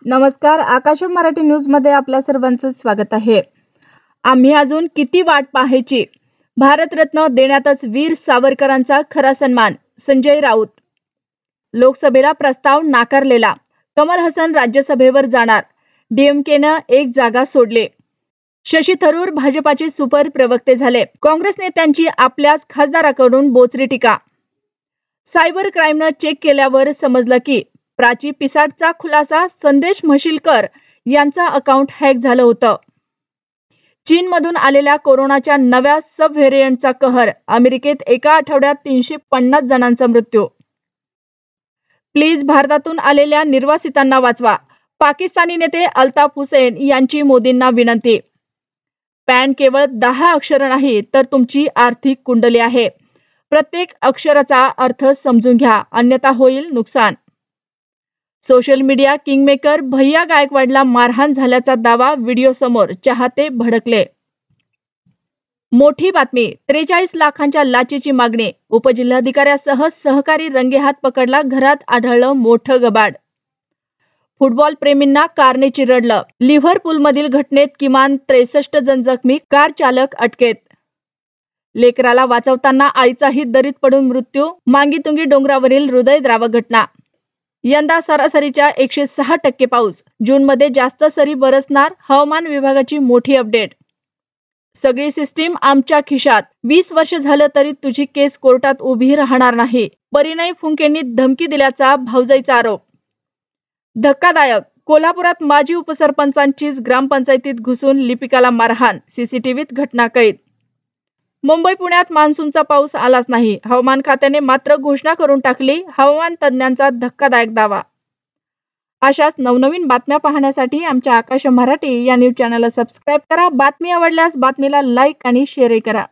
नमस्कार, आकाश मराठी न्यूज मध्ये आपल्या सर्वांचं स्वागत आहे। आम्ही अजून किती वाट पाहायची? भारतरत्न देण्यातच वीर सावरकरांचा खरा सन्मान, संजय राऊत। लोकसभेला प्रस्ताव नाकारलेला, कमल हसन राज्यसभेवर जाणार, डीएमकेनं एक जागा सोडले। शशी थरूर भाजपाचे सुपर प्रवक्ते झाले, काँग्रेस नेत्यांची आपल्याच खासदाराकडून बोचरी टीका। सायबर क्राईमनं चेक केल्यावर समजलं की प्राची पिसाटचा खुलासा, संदेश म्हशीलकर यांचा अकाउंट हॅक झालं होतं। चीनमधून आलेल्या कोरोनाच्या नव्या सब व्हेरियंटचा कहर, अमेरिकेत एका आठवड्यात 350 जणांचा मृत्यू। प्लीज भारतातून आलेल्या निर्वासितांना वाचवा, पाकिस्तानी नेते अल्ताफ हुसैन यांची मोदींना विनंती। पॅन केवळ 10 अक्षर नाही तर तुमची आर्थिक कुंडली आहे। प्रत्येक अक्षराचा अर्थ समजून घ्या, अन्यथा होईल नुकसान। सोशल मीडिया किंगमेकर भैया गायकवाडला मारहाण झाल्याचा दावा व्हिडिओ समोर, चाहते भडकले। मोठी बातमी, 43 लाखांच्या लाचेची मागणी, उपजिल्हाधिकाऱ्यासह सहकारी रंगेहात पकडला, घरात आढळलं मोठं गबाड। फुटबॉल प्रेमींना कारने चिरडलं, लिव्हरपूलमधील घटनेत किमान 63 जण जखमी, कार चालक अटकेत। लेकराला वाचवताना आईचाही दरीत पडून मृत्यू, मांगीतुंगी डोंगरावरील हृदयद्रावक घटना। यंदा सरासरीच्या 106% पाऊस, जूनमध्ये जास्त सरी बरसणार, हवामान विभागाची मोठी अपडेट। सगळी सिस्टीम आमच्या खिशात, 20 वर्ष झालं तरी तुझी केस कोर्टात उभी राहणार नाही, परिणय फुंकेंनी धमकी दिल्याचा भाऊजाईचा आरोप। धक्कादायक, कोल्हापुरात माजी उपसरपंचांचीच ग्रामपंचायतीत घुसून लिपिकाला मारहाण, सीसीटीव्हीत घटना कैद। मुंबई पुण्यात मान्सूनचा पाऊस आलाच नाही, हवामान खात्याने मात्र घोषणा करून टाकली, हवामान तज्ज्ञांचा धक्कादायक दावा। अशाच नवनवीन बातम्या पाहण्यासाठी आमच्या आकाश मराठी या न्यूज चॅनलला सबस्क्राईब करा। बातमी आवडल्यास बातमीला लाईक आणि शेअर करा।